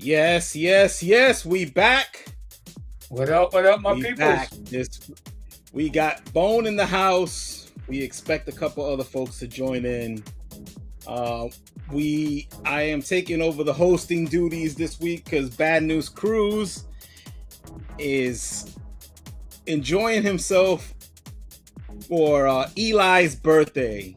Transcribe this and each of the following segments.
Yes. We back. What up, my people? We got Bone in the house. We expect a couple other folks to join in. I am taking over the hosting duties this week because Bad News Cruz is enjoying himself for Eli's birthday.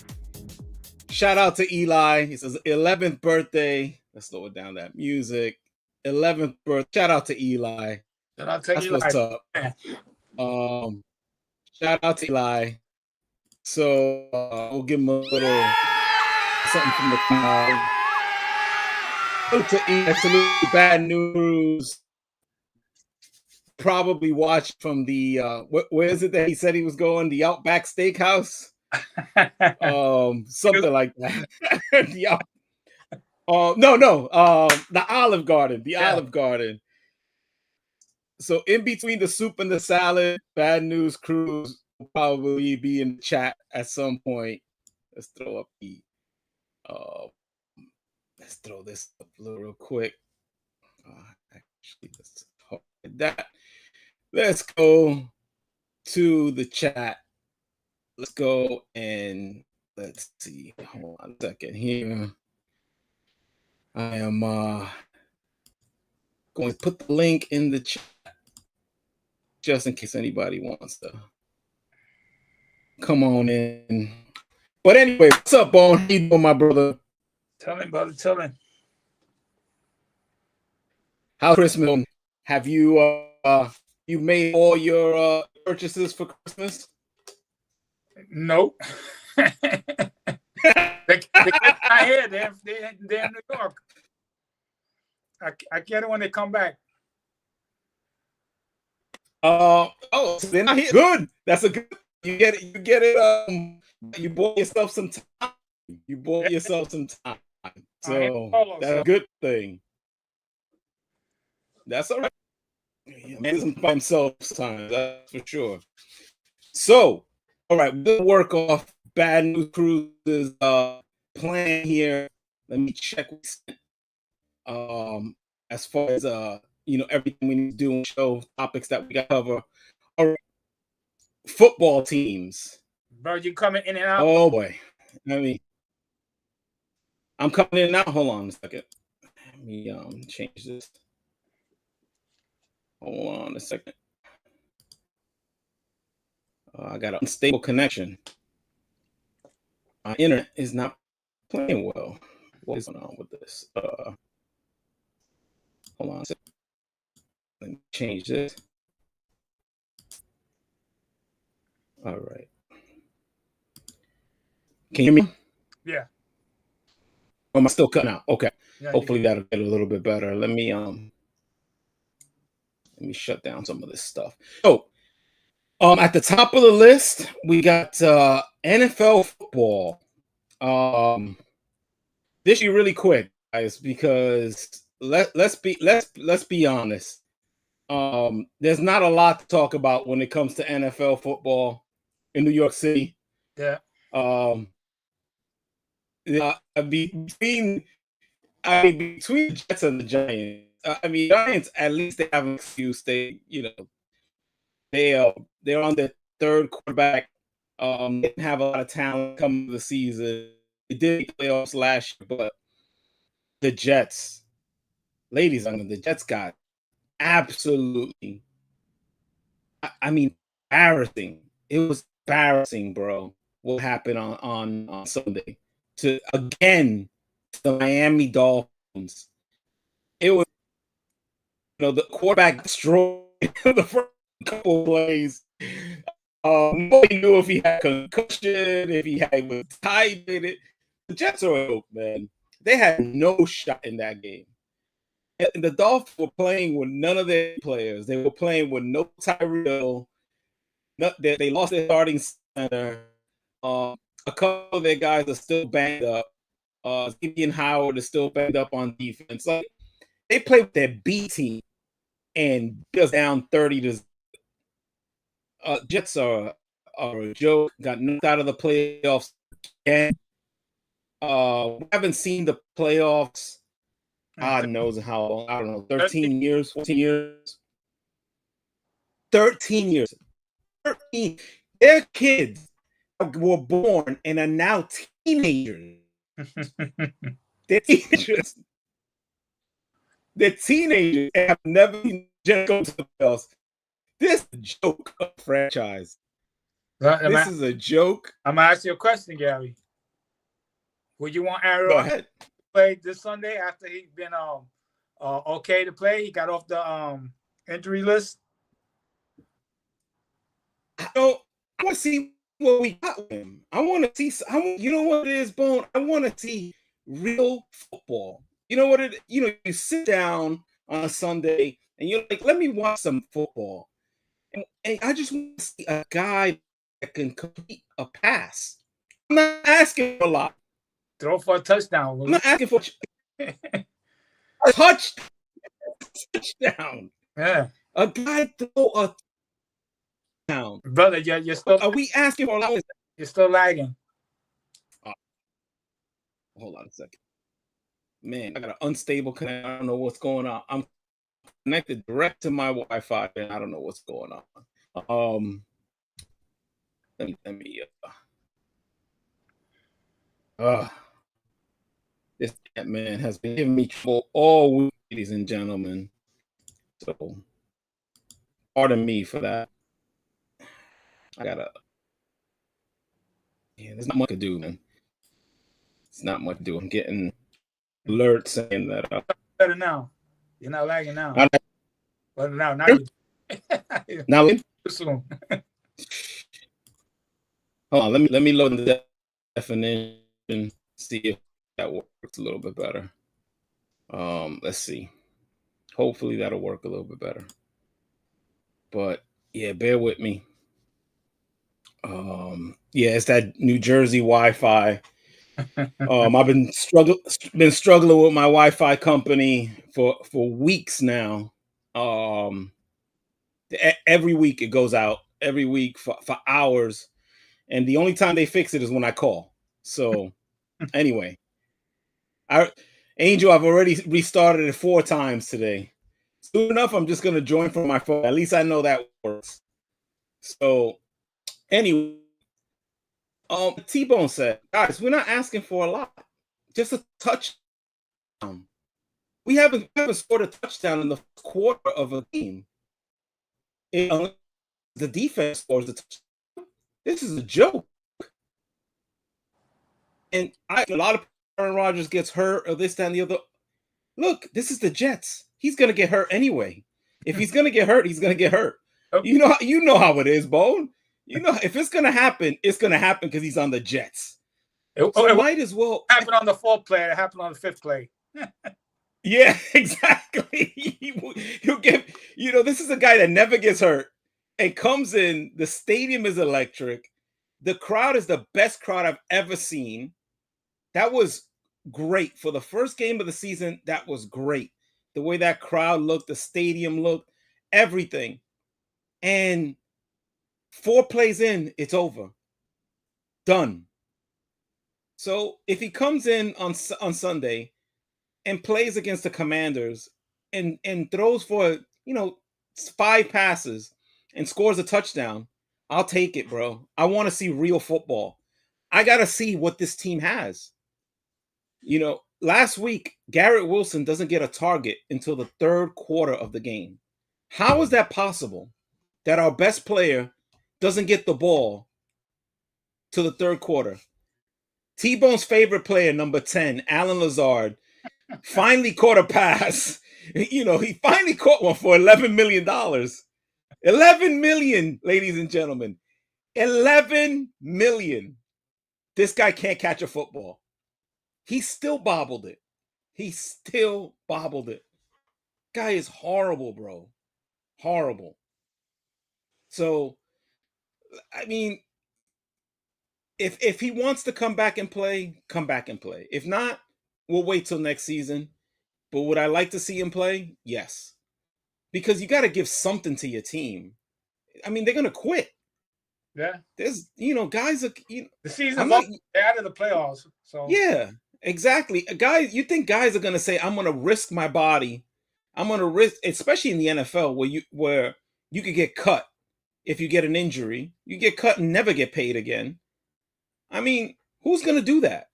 Shout out to Eli. It's his 11th birthday. Let's slow it down, that music. 11th birthday. Shout out to Eli. Shout out to That's Eli. what's up. Shout out to Eli. So we'll give him a little something from the crowd. To Eli, Bad News. Probably watched from the where is it that he said he was going? The Outback Steakhouse. Something like that. Yeah. The Olive Garden. Olive Garden. So in between the soup and the salad, Bad News Cruz will probably be in the chat at some point. Let's throw up let's throw this up a little real quick. Actually, let's hold that. Let's go to the chat. Let's go and let's see. Hold on a second here. I am going to put the link in the chat just in case anybody wants to come on in. But anyway, what's up, Bone? How you doing, my brother? Tell me, brother. Tell me. How's Christmas? Have you you made all your purchases for Christmas? Nope. they not here. They're in New York. I get it when they come back. So they're not here. Good. That's a good. You get it. You bought yourself some time. So that's a good thing. That's all right. Man by himself sometimes, that's for sure. So, all right, we'll work off Bad News Cruz's plan here. Let me check as far as everything we need to do and show topics that we got to cover. All right. Football teams. Bro, you coming in and out? Oh boy. I'm coming in and out. Hold on a second. Let me change this. Hold on a second. I got an unstable connection. My internet is not playing well. What is going on with this? Hold on a second. Let me change this. All right. Can you hear me? Yeah. Or am I still cutting out? Okay. Yeah, hopefully that'll get a little bit better. Let me shut down some of this stuff. So, at the top of the list, we got NFL football. This should be really quick, guys, because let's be honest. There's not a lot to talk about when it comes to NFL football in New York City. Yeah. Between the Jets and the Giants. Giants, at least they have an excuse. They're on their third quarterback. They didn't have a lot of talent coming to the season. They did playoffs last year, but the Jets, ladies and gentlemen, the Jets got absolutely, embarrassing. It was embarrassing, bro, what happened on Sunday to the Miami Dolphins. It was, the quarterback destroyed the first couple of plays. Nobody knew if he had concussion, if he was tired. The Jets are open, man. They had no shot in that game. And the Dolphins were playing with none of their players. They were playing with no Tyreek Hill. They lost their starting center. A couple of their guys are still banged up. Gideon Howard is still banged up on defense. Like, they played with their B team and just down 30-0. Jets are a joke. Got knocked out of the playoffs again. We haven't seen the playoffs God knows how long. I don't know, 13 years, 14 years. 13 years. 13. Their kids were born and are now teenagers. They're teenagers. They're teenagers and have never seen go to the playoffs. This is a joke of franchise. This is a joke. I'm gonna ask you a question, Gary. Would you want Aaron Go ahead. to play this Sunday after he's been okay to play? He got off the injury list. I want to see what we got with him. I want to see. You know what it is, Bone? I want to see real football. You know what it? You know, you sit down on a Sunday and you're like, let me watch some football. And I just want to see a guy that can complete a pass. I'm not asking for a lot. Throw for a touchdown. I'm not asking for a touchdown. Yeah. A guy throw a touchdown. Brother, you're still. Are we asking for a lot? You're still lagging. Hold on a second. Man, I got an unstable connection. I don't know what's going on. I'm connected direct to my Wi-Fi, and I don't know what's going on. Let me. This man has been giving me trouble all week, ladies and gentlemen. So, pardon me for that. There's not much to do, man. It's not much to do. I'm getting alerts saying that. Better now. You're not lagging now. But now now too soon. Hold on, let me load the definition. See if that works a little bit better. Let's see. Hopefully that'll work a little bit better. But yeah, bear with me. It's that New Jersey Wi-Fi. I've been struggling with my Wi-Fi company for weeks now. Every week it goes out, every week for hours, and the only time they fix it is when I call. So anyway, Angel, I've already restarted it 4 times today. Soon enough, I'm just gonna join from my phone. At least I know that works. So anyway, T-Bone said, guys, we're not asking for a lot, just a touchdown. We haven't scored a touchdown in the first quarter of a game. The defense scores the touchdown. This is a joke. And a lot of Aaron Rodgers gets hurt or this, that, and the other. Look, this is the Jets. He's gonna get hurt anyway. If he's gonna get hurt, he's gonna get hurt. Okay. You know how it is, Bone. You know, if it's gonna happen, it's gonna happen because he's on the Jets. It might as well happen on the 4th play. It happened on the 5th play. Yeah, exactly. He'll give. This is a guy that never gets hurt and comes in. The stadium is electric. The crowd is the best crowd I've ever seen. That was great for the first game of the season. That was great. The way that crowd looked, the stadium looked, everything. And 4 plays in, it's over. Done. So if he comes in on Sunday and plays against the Commanders and throws for 5 passes and scores a touchdown, I'll take it, bro. I want to see real football. I got to see what this team has. Last week, Garrett Wilson doesn't get a target until the 3rd quarter of the game. How is that possible that our best player doesn't get the ball to the 3rd quarter? T-Bone's favorite player, number 10, Alan Lazard, finally caught a pass. He finally caught one for $11 million. $11 million, ladies and gentlemen. $11 million. This guy can't catch a football. He still bobbled it. Guy is horrible, bro. Horrible. So, I mean, if he wants to come back and play, come back and play. If not, we'll wait till next season. But would I like to see him play? Yes. Because you got to give something to your team. I mean, they're going to quit. Yeah. There's, guys are, the season's they're out of the playoffs. So yeah. Exactly. Guys, you think guys are going to say, I'm going to risk my body. I'm going to risk, especially in the NFL where you could get cut if you get an injury. You get cut and never get paid again. I mean, who's going to do that?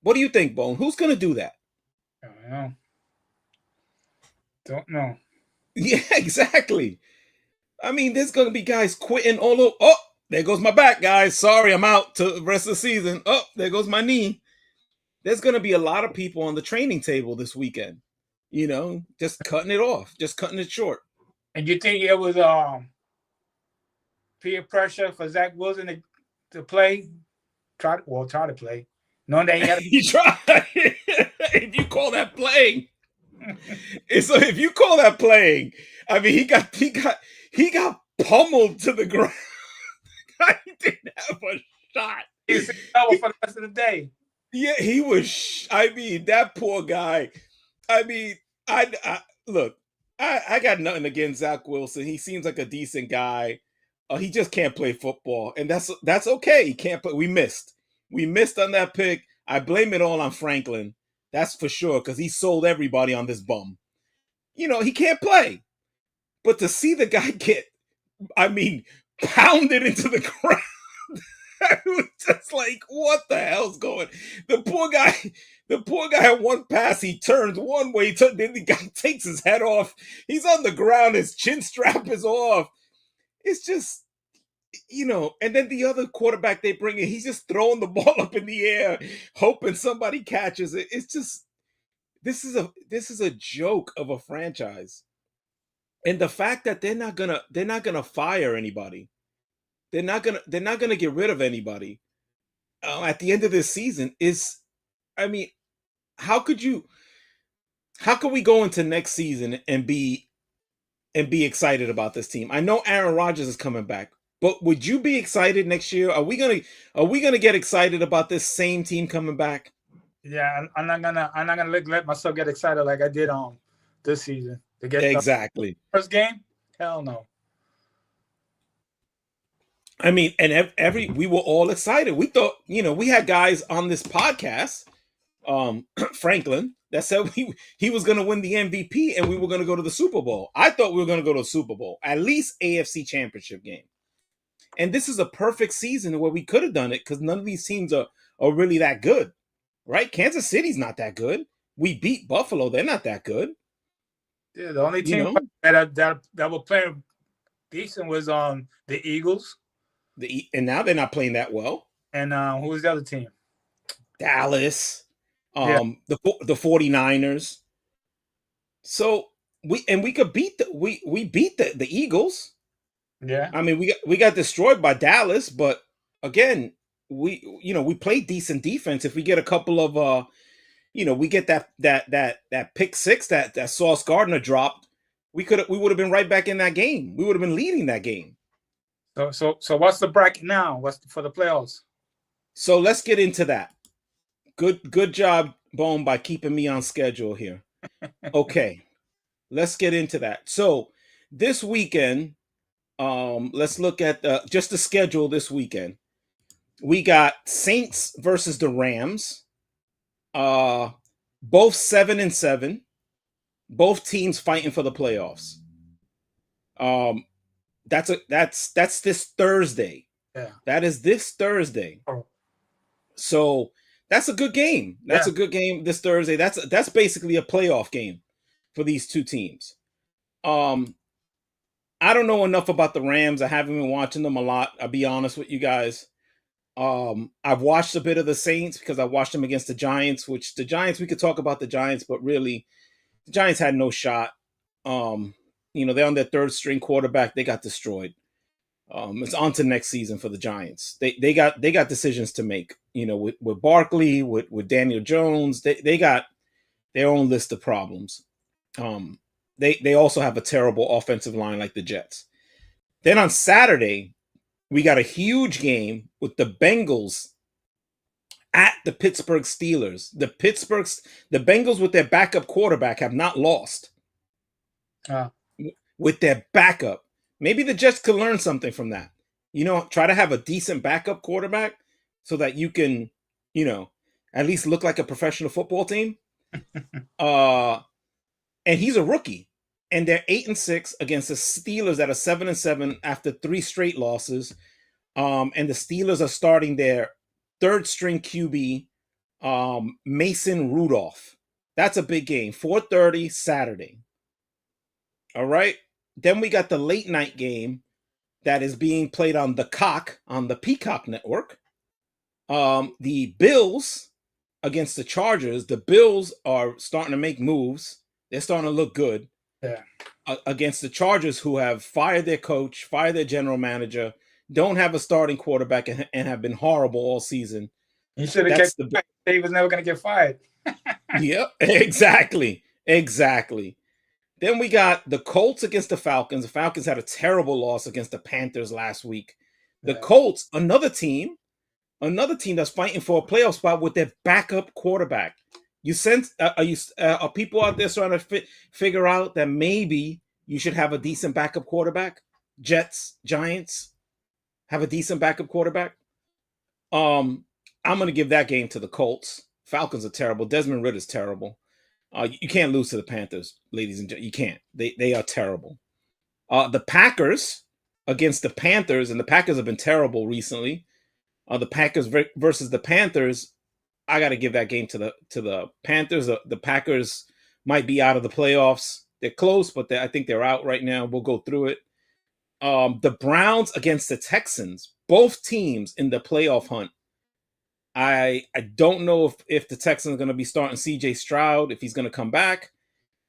What do you think, Bone? Who's going to do that? I don't know. Don't know. Yeah, exactly. I mean, there's going to be guys quitting all over. Oh, there goes my back, guys. Sorry, I'm out to the rest of the season. Oh, there goes my knee. There's going to be a lot of people on the training table this weekend, just cutting it off, just cutting it short. And you think it was peer pressure for Zach Wilson to play? Try to play. Knowing that he had He tried. If you call that playing. So if you call that playing, I mean, he got pummeled to the ground. He didn't have a shot. He's for the rest of the day. Yeah, he was. I mean, that poor guy. I mean, I look. I got nothing against Zach Wilson. He seems like a decent guy. He just can't play football, and that's okay. He can't play. We missed on that pick. I blame it all on Franklin. That's for sure, because he sold everybody on this bum. He can't play. But to see the guy get, I mean, pounded into the ground. I was just like, what the hell's going? The poor guy had one pass, he turns one way, then the guy takes his head off. He's on the ground, his chin strap is off. It's just, and then the other quarterback they bring in, he's just throwing the ball up in the air, hoping somebody catches it. It's just, this is a joke of a franchise. And the fact that they're not gonna fire anybody. They're not gonna get rid of anybody at the end of this season is, I mean, how could we go into next season and be excited about this team? I know Aaron Rodgers is coming back, but would you be excited next year? Are we gonna get excited about this same team coming back? Yeah, I'm not gonna let myself get excited like I did this season to get exactly the first game. Hell no. I mean, and we were all excited. We thought, we had guys on this podcast, Franklin, that said he was going to win the MVP and we were going to go to the Super Bowl. I thought we were going to go to the Super Bowl, at least AFC Championship game. And this is a perfect season where we could have done it because none of these teams are really that good, right? Kansas City's not that good. We beat Buffalo; they're not that good. Yeah, the only team that were playing decent was the Eagles. And now they're not playing that well. And who was the other team? Dallas, the 49ers. So we could beat we beat the Eagles. Yeah. I mean, we got destroyed by Dallas, but again, we play decent defense. If we get a couple of we get that pick six that Sauce Gardner dropped, we would have been right back in that game. We would have been leading that game. So what's the bracket now? What's for the playoffs? So let's get into that. Good job, Bone, by keeping me on schedule here. Okay, let's get into that. So this weekend, let's look at just the schedule this weekend. We got Saints versus the Rams. Both 7-7. Both teams fighting for the playoffs. That's this Thursday. Yeah. That is this Thursday. Oh. So that's a good game. That's a good game this Thursday. That's basically a playoff game for these two teams. I don't know enough about the Rams. I haven't been watching them a lot. I'll be honest with you guys. I've watched a bit of the Saints because I watched them against the Giants, which the Giants, we could talk about the Giants, but really the Giants had no shot. They're on their third string quarterback. They got destroyed. It's on to next season for the Giants. They got decisions to make. With Barkley, with Daniel Jones, they got their own list of problems. They also have a terrible offensive line like the Jets. Then on Saturday, we got a huge game with the Bengals at the Pittsburgh Steelers. The Bengals with their backup quarterback have not lost. With their backup. Maybe the Jets could learn something from that. Try to have a decent backup quarterback so that you can, at least look like a professional football team. And he's a rookie. And they're 8-6 against the Steelers that are 7-7 after 3 straight losses. And the Steelers are starting their third string QB, Mason Rudolph. That's a big game. 4:30 Saturday. All right. Then we got the late night game that is being played on the Peacock Network. The Bills against the Chargers. The Bills are starting to make moves. They're starting to look good. Yeah. Against the Chargers, who have fired their coach, fired their general manager, don't have a starting quarterback, and have been horrible all season. He should have kept quiet. He was never going to get fired. Yep, exactly. Then we got the Colts against the Falcons. The Falcons had a terrible loss against the Panthers last week. The Colts, another team that's fighting for a playoff spot with their backup quarterback. You sense are people out there trying to figure out that maybe you should have a decent backup quarterback? Jets, Giants have a decent backup quarterback. I'm going to give that game to the Colts. Falcons are terrible. Desmond Ridder's terrible. You can't lose to the Panthers, ladies and gentlemen. You can't. They are terrible. The Packers against the Panthers, and the Packers have been terrible recently. The Packers versus the Panthers. I got to give that game to the Panthers. The Packers might be out of the playoffs. They're close, but I think they're out right now. We'll go through it. The Browns against the Texans. Both teams in the playoff hunt. I don't know if the Texans are going to be starting CJ Stroud, if he's going to come back.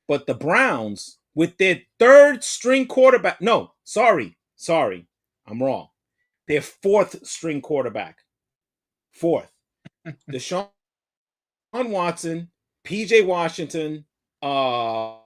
But the Browns, with their third string quarterback. No, sorry. I'm wrong. Their fourth string quarterback. Fourth. Deshaun Watson, PJ Washington, the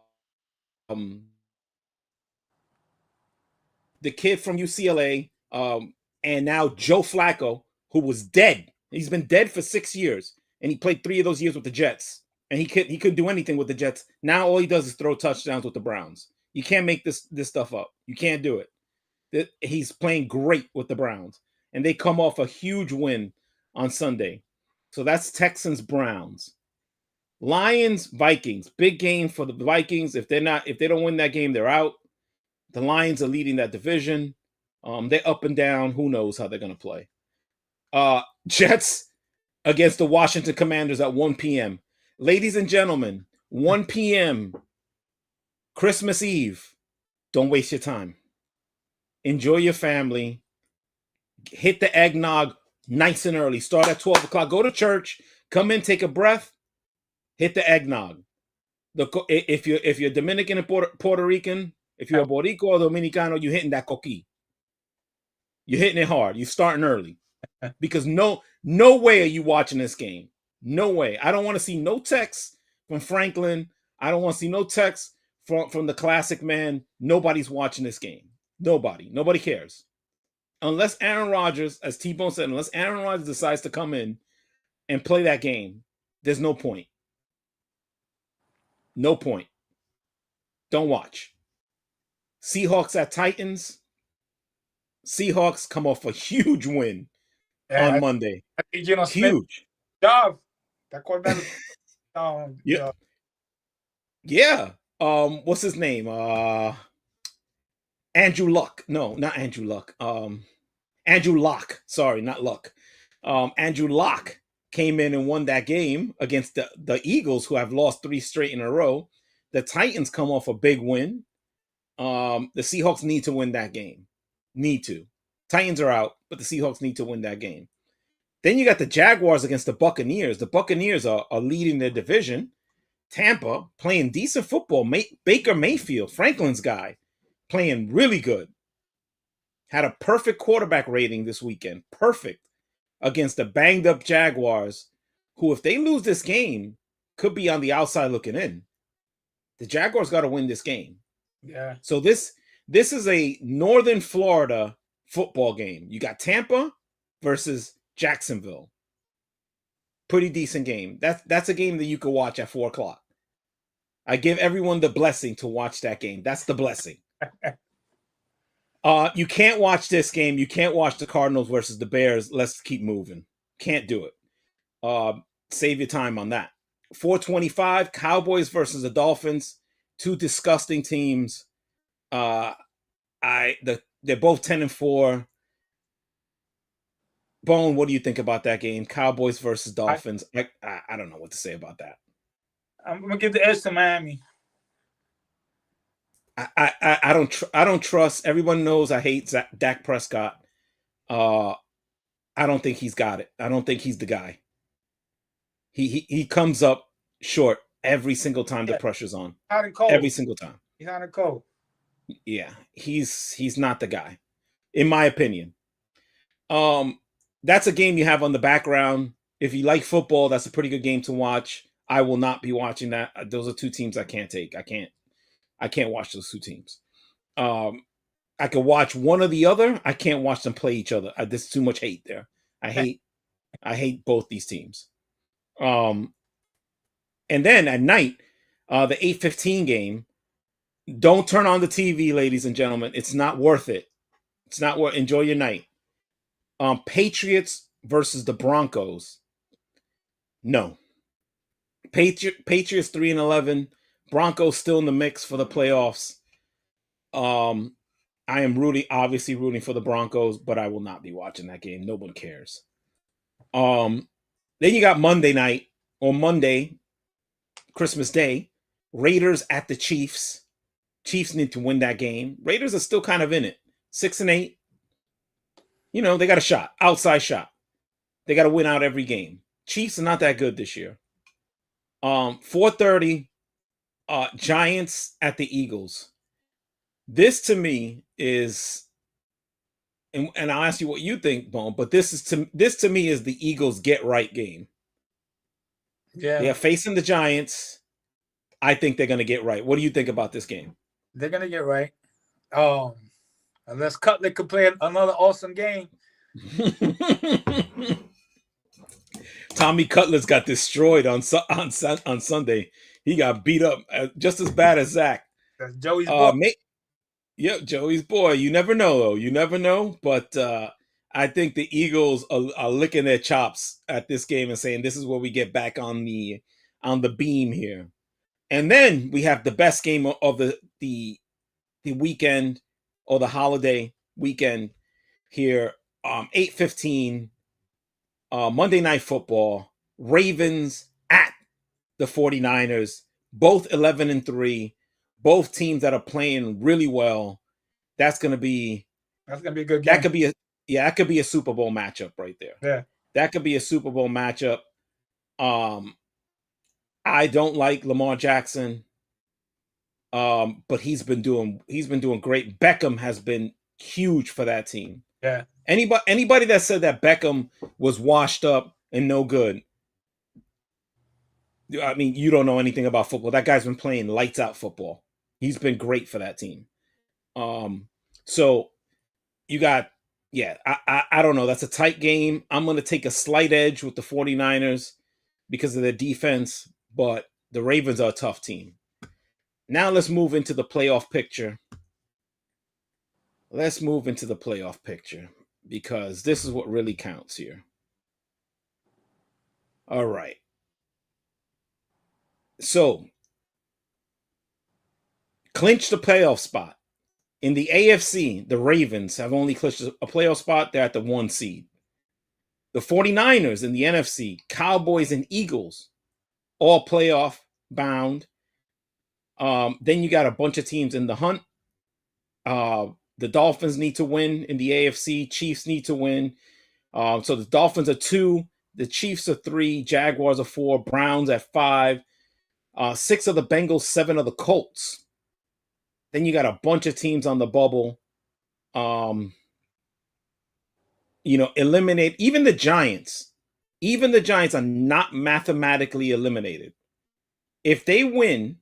kid from UCLA, and now Joe Flacco, who was dead. He's been dead for 6 years, and he played 3 of those years with the Jets. And he couldn't do anything with the Jets. Now all he does is throw touchdowns with the Browns. You can't make this stuff up. You can't do it. He's playing great with the Browns, and they come off a huge win on Sunday. So that's Texans Browns. Lions Vikings, big game for the Vikings. If they don't win that game, they're out. The Lions are leading that division. They're up and down. Who knows how they're going to play? Jets against the Washington Commanders at 1 p.m. Ladies and gentlemen, 1 p.m. Christmas Eve. Don't waste your time. Enjoy your family. Hit the eggnog nice and early. Start at 12 o'clock. Go to church. Come in, take a breath. Hit the eggnog. If you're Dominican and Puerto Rican, if you're a Boricua or Dominicano, you're hitting that coqui. You're hitting it hard. You're starting early. Because no way are you watching this game. No way. I don't want to see no texts from Franklin. I don't want to see no texts from the classic man. Nobody's watching this game. Nobody cares. Unless Aaron Rodgers, as T-Bone said, unless Aaron Rodgers decides to come in and play that game, there's no point. No point. Don't watch. Seahawks at Titans. Seahawks come off a huge win on Monday. Huge. Job. That quarterback. Yeah. What's his name? Andrew Luck. No, not Andrew Luck. Andrew Locke. Sorry, not Luck. Andrew Locke came in and won that game against the Eagles, who have lost 3 straight in a row. The Titans come off a big win. The Seahawks need to win that game. Need to. Titans are out, but the Seahawks need to win that game. Then you got the Jaguars against the Buccaneers. The Buccaneers are leading their division. Tampa playing decent football. Baker Mayfield, Franklin's guy, playing really good. Had a perfect quarterback rating this weekend. Perfect. Against the banged up Jaguars, who, if they lose this game, could be on the outside looking in. The Jaguars got to win this game. Yeah. So this is a Northern Florida football game. You got Tampa versus Jacksonville. Pretty decent game. That's a game that you could watch at 4 o'clock. I give everyone the blessing to watch that game. That's the blessing. You can't watch this game. You can't watch the Cardinals versus the Bears. Let's keep moving. Can't do it. save your time on that. 425, Cowboys versus the Dolphins. Two disgusting teams. They're both 10-4. Bone, what do you think about that game? Cowboys versus Dolphins. I don't know what to say about that. I'm gonna give the edge to Miami. I don't trust. Everyone knows I hate Dak Prescott. I don't think he's got it. I don't think he's the guy. He comes up short every single time the pressure's on. Hot and cold. Every single time. He's hot and cold. Yeah, he's not the guy, in my opinion. That's a game you have on the background. If you like football, that's a pretty good game to watch. I will not be watching that. Those are two teams I can't take. I can't watch those two teams. I could watch one or the other. I can't watch them play each other. There's too much hate there. I hate both these teams. And then at night, the 8:15 game. Don't turn on the TV, ladies and gentlemen. It's not worth it. It's not worth. Enjoy your night. Patriots versus the Broncos. No. Patriots 3-11. Broncos still in the mix for the playoffs. I am obviously rooting for the Broncos, but I will not be watching that game. No one cares. Then you got Monday night, or Monday, Christmas Day. Raiders at the Chiefs. Chiefs need to win that game. Raiders are still kind of in it. 6-8. You know, they got a shot. Outside shot. They got to win out every game. Chiefs are not that good this year. 4:30, Giants at the Eagles. This to me is, and I'll ask you what you think, Bone, but this to me is the Eagles get right game. Yeah. They are facing the Giants. I think they're going to get right. What do you think about this game? They're going to get right. Unless Cutler could play another awesome game. Tommy Cutler's got destroyed on Sunday. He got beat up just as bad as Zach. That's Joey's boy. Joey's boy. You never know, though. You never know. But I think the Eagles are licking their chops at this game and saying, this is where we get back on the beam here. And then we have the best game of the weekend, or the holiday weekend here. 8:15, Monday Night Football. Ravens at the 49ers. Both 11-3. Both teams that are playing really well. That's gonna be a good game. That could be a Super Bowl matchup right there. Yeah. That could be a Super Bowl matchup. I don't like Lamar Jackson. But he's been doing great. Beckham has been huge for that team. Yeah. Anybody that said that Beckham was washed up and no good, I mean, you don't know anything about football. That guy's been playing lights out football. He's been great for that team. So you got, I don't know. That's a tight game. I'm going to take a slight edge with the 49ers because of their defense, but the Ravens are a tough team. Now let's move into the playoff picture. Because this is what really counts here. All right. So, clinch the playoff spot. In the AFC, the Ravens have only clinched a playoff spot. They're at the 1 seed. The 49ers in the NFC, Cowboys and Eagles, all playoff bound. Then you got a bunch of teams in the hunt. The Dolphins need to win in the AFC. Chiefs need to win. So the Dolphins are 2. The Chiefs are 3. Jaguars are 4. Browns at 5. 6 of the Bengals, 7 of the Colts. Then you got a bunch of teams on the bubble. Eliminate even the Giants. Even the Giants are not mathematically eliminated. If they win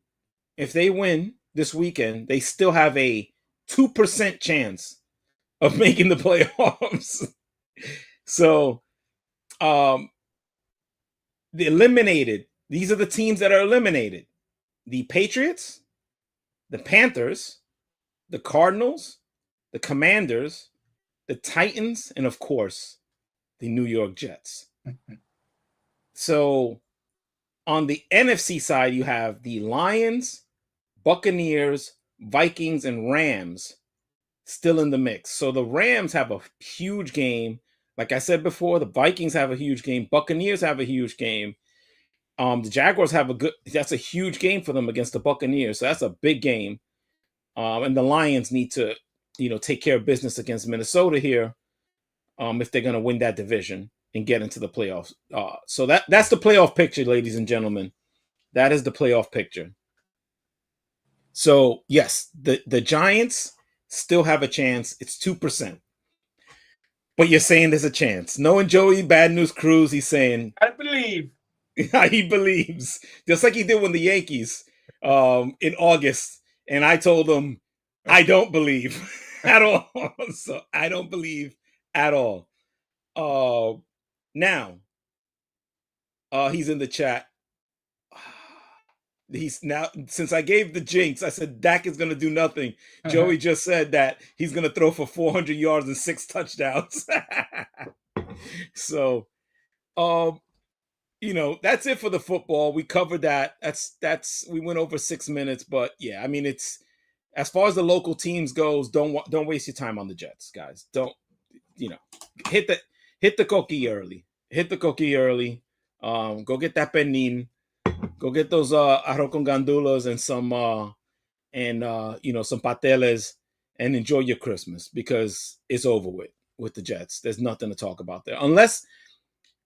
this weekend, they still have a 2% chance of making the playoffs. So, the eliminated, these are the teams that are eliminated. The Patriots, the Panthers, the Cardinals, the Commanders, the Titans, and of course, the New York Jets. So on the NFC side, you have the Lions, Buccaneers, Vikings, and Rams still in the mix. So the Rams have a huge game. Like I said before, the Vikings have a huge game. Buccaneers have a huge game. The Jaguars have that's a huge game for them against the Buccaneers. So that's a big game. And the Lions need to, take care of business against Minnesota here, if they're going to win that division and get into the playoffs. So that's the playoff picture, ladies and gentlemen. That is the playoff picture. So yes, the Giants still have a chance. It's 2%. But you're saying there's a chance. Knowing Joey Bad News Cruz, he's saying I believe. he believes. Just like he did when the Yankees in August. And I told him I don't believe at all. So I don't believe at all. Now, he's in the chat. He's now, since I gave the jinx, I said Dak is going to do nothing. Joey just said that he's going to throw for 400 yards and 6 touchdowns. So, that's it for the football. We covered that. We went over 6 minutes, but yeah, I mean, it's as far as the local teams goes. Don't waste your time on the Jets, guys. Don't, hit the cookie early. Hit the cookie early. Go get that penin. Go get those arroz con gandulas and some some pateles and enjoy your Christmas, because it's over with the Jets. There's nothing to talk about there. Unless,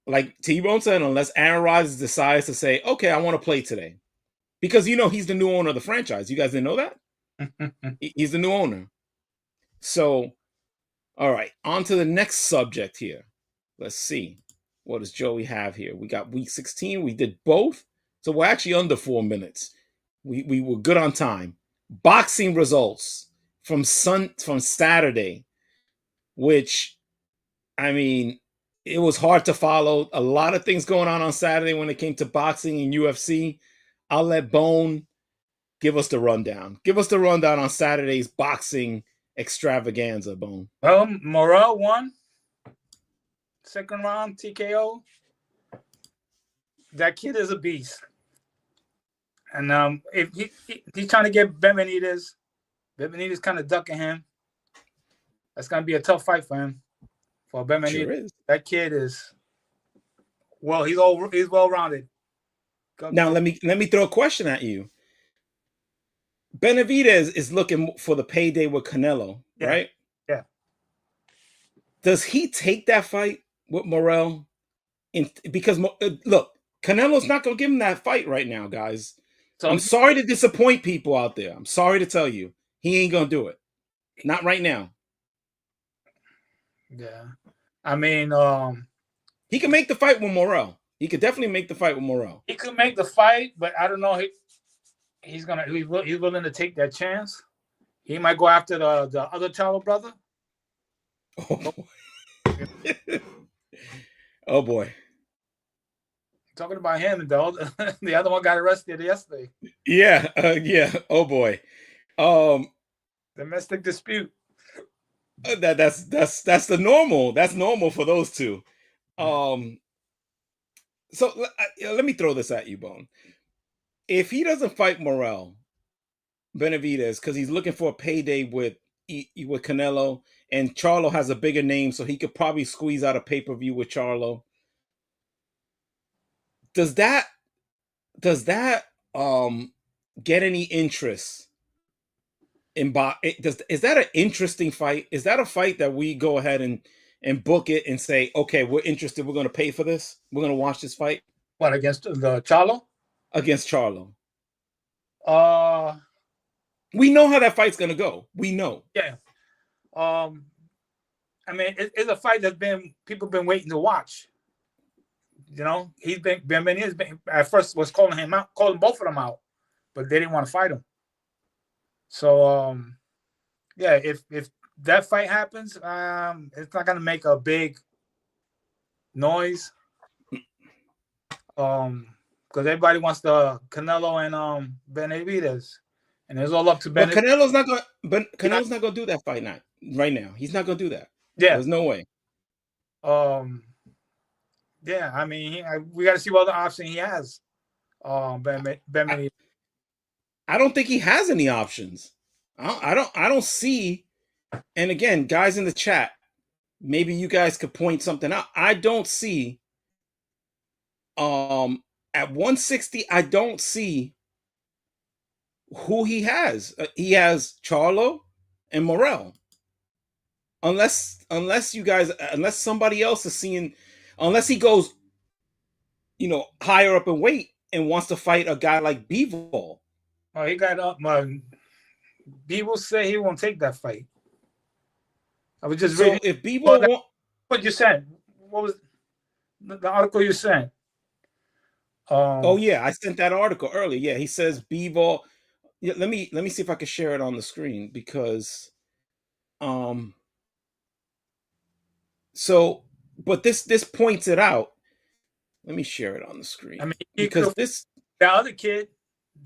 like T-Bone said, unless Aaron Rodgers decides to say, okay, I want to play today. Because, he's the new owner of the franchise. You guys didn't know that? He's the new owner. So, all right, on to the next subject here. Let's see. What does Joey have here? We got week 16. We did both. So we're actually under 4 minutes. We were good on time. Boxing results from Saturday, which, I mean, it was hard to follow. A lot of things going on Saturday when it came to boxing and UFC. I'll let Bone give us the rundown. Give us the rundown on Saturday's boxing extravaganza, Bone. Well, Morel won. Second round TKO. That kid is a beast. And if he's trying to get Benavidez kind of ducking him. That's gonna be a tough fight for him. For Benavidez, sure, that kid is he's well rounded. Now let me throw a question at you. Benavidez is looking for the payday with Canelo, yeah. right? Yeah. Does he take that fight with Morel? Because look, Canelo's not gonna give him that fight right now, guys. So I'm sorry to disappoint people out there. I'm sorry to tell you, he ain't gonna do it. Not right now. Yeah, I mean, he can make the fight with Morel. He could definitely make the fight with Morel. He could make the fight, but I don't know. He's willing to take that chance. He might go after the other Charlo brother. Oh boy. Oh boy. Talking about him, the other one got arrested yesterday. Yeah, yeah. Oh boy. Domestic dispute. That's the normal. That's normal for those two. So let me throw this at you, Bone. If he doesn't fight Morel, Benavidez, because he's looking for a payday with Canelo, and Charlo has a bigger name, so he could probably squeeze out a pay-per-view with Charlo. Does that get any interest in is that an interesting fight? Is that a fight that we go ahead and book it and say, okay, we're interested, we're going to pay for this, we're going to watch this fight? What, against the Charlo? Against Charlo. We know how that fight's going to go. We know. Yeah. I mean, it's a fight people been waiting to watch. He's been at first was calling both of them out, but they didn't want to fight him. So, yeah, if that fight happens, it's not gonna make a big noise. Because everybody wants the Canelo and Benavidez, and it's all up to Benavidez. But Canelo's not gonna do that fight right now. He's not gonna do that. Yeah, there's no way. Yeah, I mean, we got to see what other option he has. Ben I don't think he has any options. I don't see. And again, guys in the chat, maybe you guys could point something out. I don't see. At 160, I don't see who he has. He has Charlo and Morel. Unless you guys, unless somebody else is seeing, unless he goes, higher up in weight and wants to fight a guy like Bivol. Oh, he got up. Bivol say he won't take that fight. I was just reading. If Bivol what you said? What was the article you sent? Oh yeah, I sent that article earlier. Yeah, he says Bivol. Yeah, let me see if I can share it on the screen because, so, but this points it out. Let me share it on the screen. I mean, because the other kid,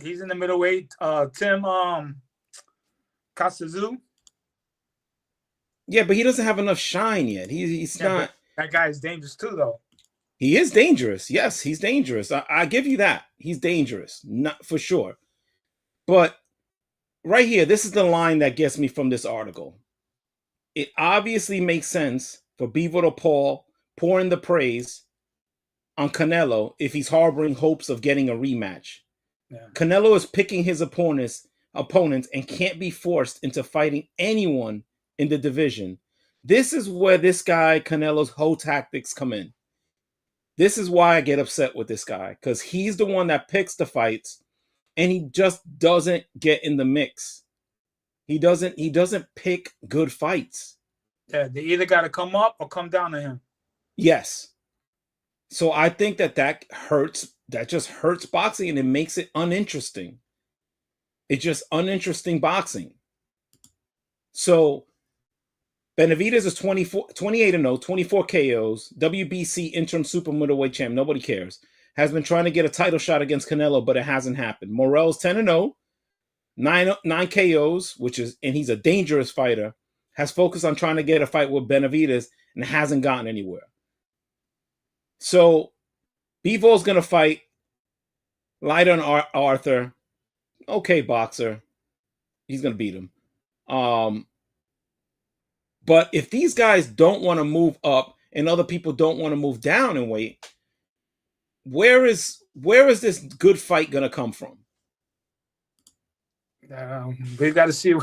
he's in the middleweight. Tim Kasazu. Yeah, but he doesn't have enough shine yet. He's not. That guy is dangerous too, though. He is dangerous. Yes, he's dangerous. I give you that. He's dangerous, not for sure. But right here, this is the line that gets me from this article. It obviously makes sense for Bivol to pour in the praise on Canelo if he's harboring hopes of getting a rematch. Yeah. Canelo is picking his opponents and can't be forced into fighting anyone in the division. This is where this guy Canelo's whole tactics come in. This is why I get upset with this guy, because he's the one that picks the fights and he just doesn't get in the mix. He doesn't pick good fights. Yeah, they either got to come up or come down to him. Yes. So I think that hurts. That just hurts boxing and it makes it uninteresting. It's just uninteresting boxing. So Benavidez is 28-0, 24 KOs, WBC interim super middleweight champ. Nobody cares. Has been trying to get a title shot against Canelo, but it hasn't happened. Morel's 10-0, 9 KOs, and he's a dangerous fighter. Has focused on trying to get a fight with Benavidez and hasn't gotten anywhere. So Bivol's going to fight Lydon Arthur. Okay, boxer. He's going to beat him. But if these guys don't want to move up and other people don't want to move down in weight, where is this good fight going to come from? We got to see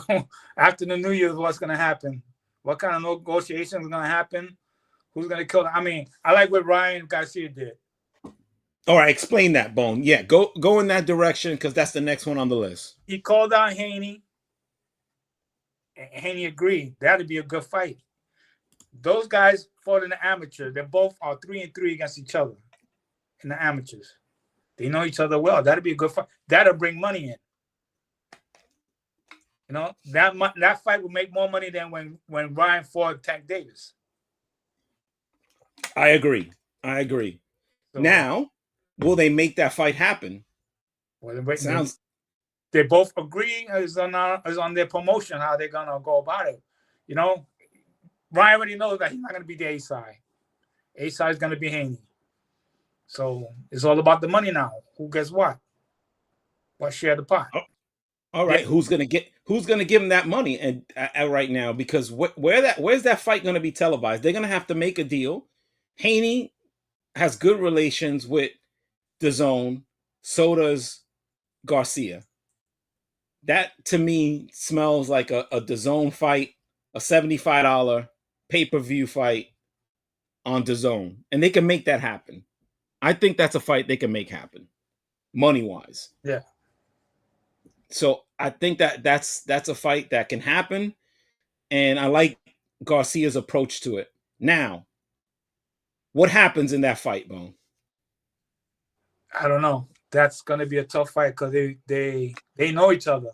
after the New Year's what's going to happen. What kind of negotiations is going to happen? Who's going to kill them? I mean, I like what Ryan Garcia did. All right, explain that, Bone. Yeah, go in that direction because that's the next one on the list. He called out Haney. And Haney agreed. That'd be a good fight. Those guys fought in the amateur. They both are 3-3 against each other in the amateurs. They know each other well. That'd be a good fight. That'll bring money in. You know, that fight would make more money than when Ryan fought Tank Davis. I agree. So, now, will they make that fight happen? Well, they both agree is on their promotion how they're gonna go about it. You know, Ryan already knows that he's not gonna be the A-side. A-side is gonna be Haney. So it's all about the money now. Who gets what? What share the pot? Oh, all right. Yeah. Who's gonna give him that money and right now? Because where's that fight gonna be televised? They're gonna have to make a deal. Haney has good relations with DAZN. So does Garcia. That to me smells like a DAZN fight, a $75 pay-per-view fight on DAZN, and they can make that happen. I think that's a fight they can make happen, money-wise. Yeah. So I think that's a fight that can happen, and I like Garcia's approach to it. Now, what happens in that fight, Bone? I don't know. That's going to be a tough fight because they know each other.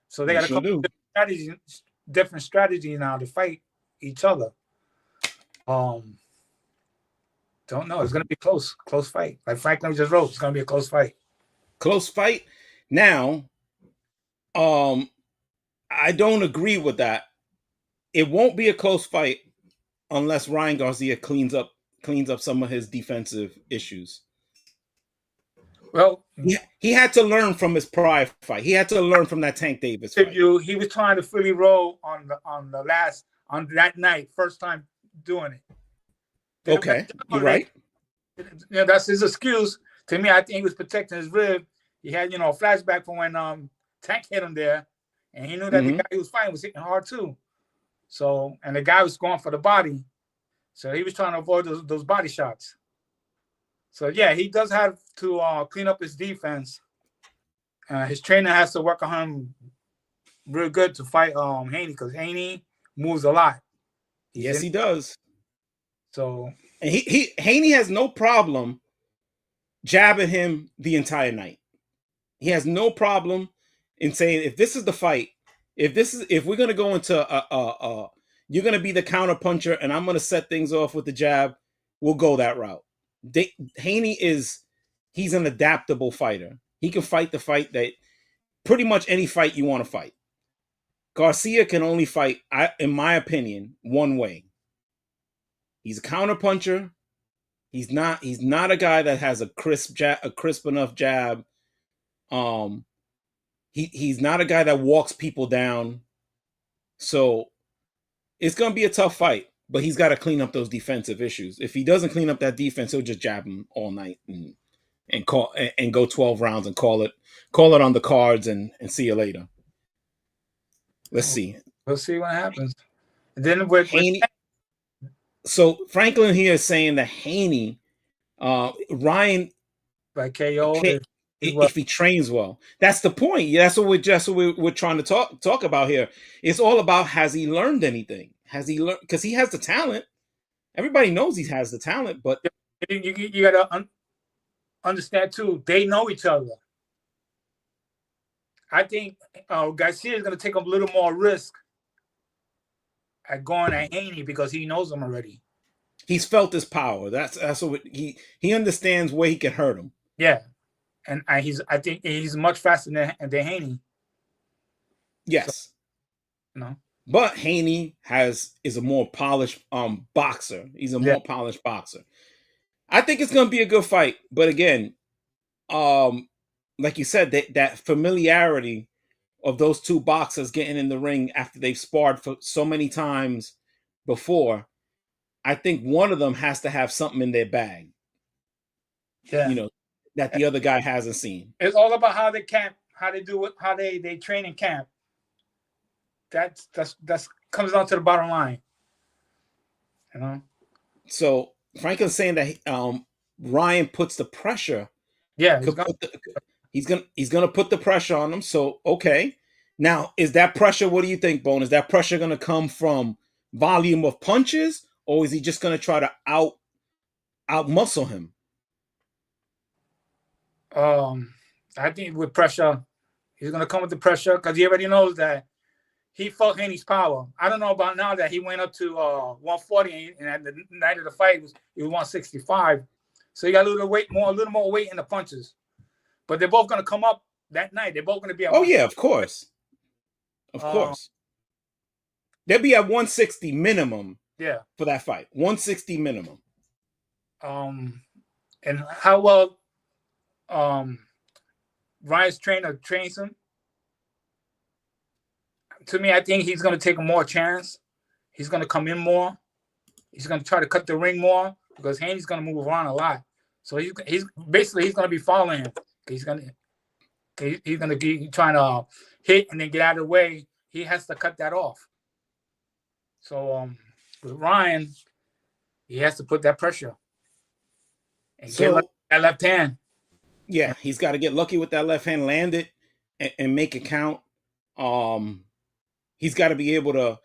So they got to come different strategies now to fight each other. Don't know. It's going to be close fight. Like Franklin just wrote, it's going to be a close fight. Close fight. Now, I don't agree with that. It won't be a close fight unless Ryan Garcia cleans up cleans up some of his defensive issues. Well, he had to learn from his prior fight. He had to learn from that Tank Davis fight. He was trying to fully roll on that night, first time doing it. Okay, you're right. That's his excuse. To me, I think he was protecting his rib. He had, a flashback from when Tank hit him there, and he knew that the guy he was fighting was hitting hard too. So, and the guy was going for the body, so he was trying to avoid those body shots. So yeah, he does have to clean up his defense. His trainer has to work on him real good to fight Haney, because Haney moves a lot. He does. So, and Haney has no problem jabbing him the entire night. He has no problem in saying, if this is the fight, if we're gonna go into you're gonna be the counter puncher and I'm gonna set things off with the jab, we'll go that route. Haney he's an adaptable fighter. He can fight the fight that pretty much any fight you want to fight. Garcia can only fight, in my opinion, one way. He's a counter puncher. He's not a guy that has a crisp enough jab. He's not a guy that walks people down. So it's gonna be a tough fight, but he's got to clean up those defensive issues. If he doesn't clean up that defense, he'll just jab him all night and go 12 rounds and call it on the cards and see you later. Let's see. We'll see what happens. And then with Haney. So Franklin here is saying that Haney, Ryan, by KO, if he trains well. That's the point. Yeah, that's what we're trying to talk about here. It's all about, has he learned anything? Has he learned? Because he has the talent. Everybody knows he has the talent, but you gotta understand too. They know each other. I think Garcia is gonna take a little more risk at going at Haney because he knows him already. He's felt his power. That's what he understands where he can hurt him. Yeah, and I think he's much faster than Haney. Yes. So, but Haney is a more polished boxer. He's a more polished boxer. I think it's going to be a good fight. But again, like you said, that familiarity of those two boxers getting in the ring after they've sparred for so many times before, I think one of them has to have something in their bag. Yeah. That the other guy hasn't seen. It's all about how they camp, how they do it, how they train in camp. That's comes down to the bottom line. So Franklin's saying that Ryan puts the pressure. Yeah, he's gonna put the pressure on him. So okay, now is that pressure? What do you think, Bone? Is that pressure gonna come from volume of punches, or is he just gonna try to out muscle him? I think with pressure, he's gonna come with the pressure because he already knows that he felt Haney's power. I don't know about now that he went up to 140, and at the night of the fight it was 165. So he got a little more weight in the punches. But they're both gonna come up that night. They're both gonna be at yeah, of course. Of course. They'll be at 160 minimum. Yeah. For that fight. 160 minimum. And how well Ryan's trainer trains him. To me, I think he's going to take more chance. He's going to come in more. He's going to try to cut the ring more because Haney's going to move around a lot. So he's going to be following him. He's going to be trying to hit and then get out of the way. He has to cut that off. So with Ryan, he has to put that pressure and get that left hand. Yeah, he's got to get lucky with that left hand, land it, and make it count. He's got to be able to.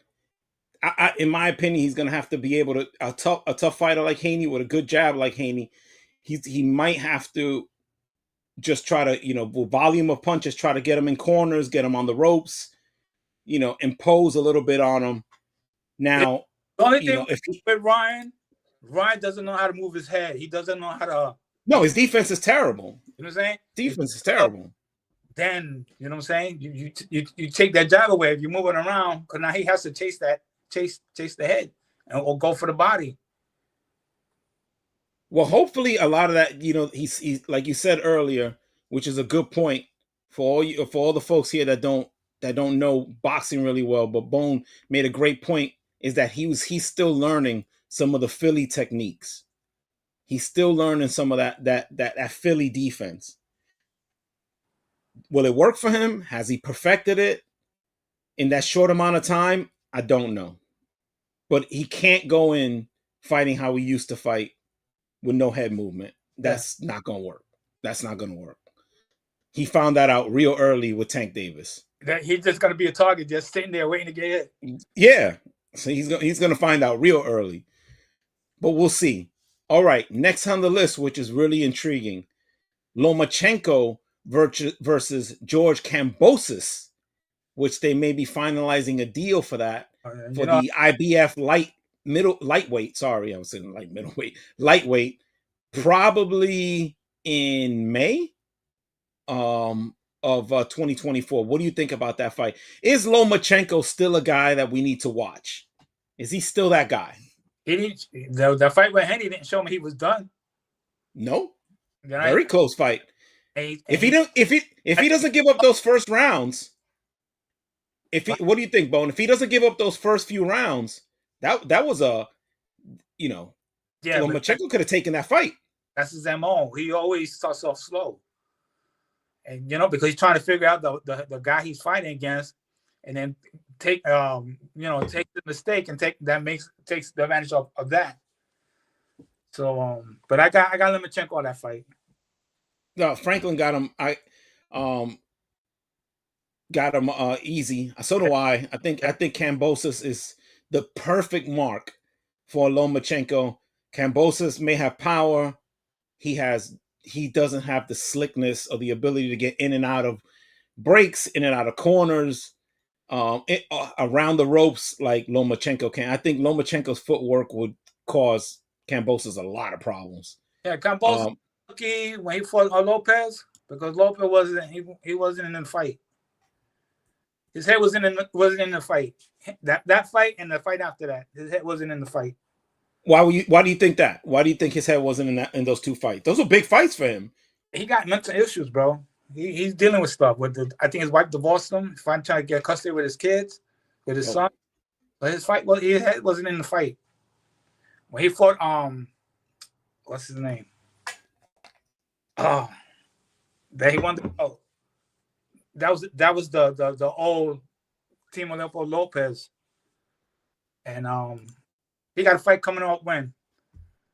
In my opinion, he's going to have to be able to. A tough fighter like Haney with a good jab like Haney, he might have to just try to, with volume of punches, try to get him in corners, get him on the ropes, impose a little bit on him. Now, the only thing with Ryan doesn't know how to move his head. He doesn't know how to. No, his defense is terrible. You know what I'm saying? Defense is terrible. Then you know what I'm saying. You take that jab away if you move it around, because now he has to chase the head or go for the body. Well, hopefully a lot of that, he's like you said earlier, which is a good point for all the folks here that don't know boxing really well. But Bone made a great point, is that he's still learning some of the Philly techniques. He's still learning some of that Philly defense. Will it work for him? Has he perfected it in that short amount of time? I don't know. But he can't go in fighting how he used to fight with no head movement. That's not going to work. That's not going to work. He found that out real early with Tank Davis. That he's just going to be a target, just sitting there waiting to get hit. Yeah. So he's going to find out real early. But we'll see. All right. Next on the list, which is really intriguing, Lomachenko versus George Kambosos, which they may be finalizing a deal for that for the IBF lightweight. Sorry, I was saying lightweight, probably in May of 2024. What do you think about that fight? Is Lomachenko still a guy that we need to watch? Is he still that guy? The fight with Haney didn't show me he was done. No, very close fight. If he doesn't give up those first rounds, what do you think, Bone? If he doesn't give up those first few rounds, that was Lomachenko could have taken that fight. That's his MO. He always starts off slow, and because he's trying to figure out the guy he's fighting against, and then take the mistake and takes the advantage of that. So, but I got Lomachenko on that fight. No, Franklin got him. Got him easy. So do I. I think Kambosos is the perfect mark for Lomachenko. Kambosos may have power. He doesn't have the slickness or the ability to get in and out of breaks, in and out of corners, around the ropes like Lomachenko can. I think Lomachenko's footwork would cause Kambosos a lot of problems. Yeah, Kambosos when he fought Lopez, because Lopez wasn't in the fight. His head wasn't in the fight. That fight and the fight after that, his head wasn't in the fight. Why do you think that? Why do you think his head wasn't in those two fights? Those were big fights for him. He got mental issues, bro. He's dealing with stuff. I think his wife divorced him. He's trying to get custody with his kids, with his son. But his head wasn't in the fight. When he fought what's his name? Oh, that he won the belt. That was the old Timo Lopez, and he got a fight coming up when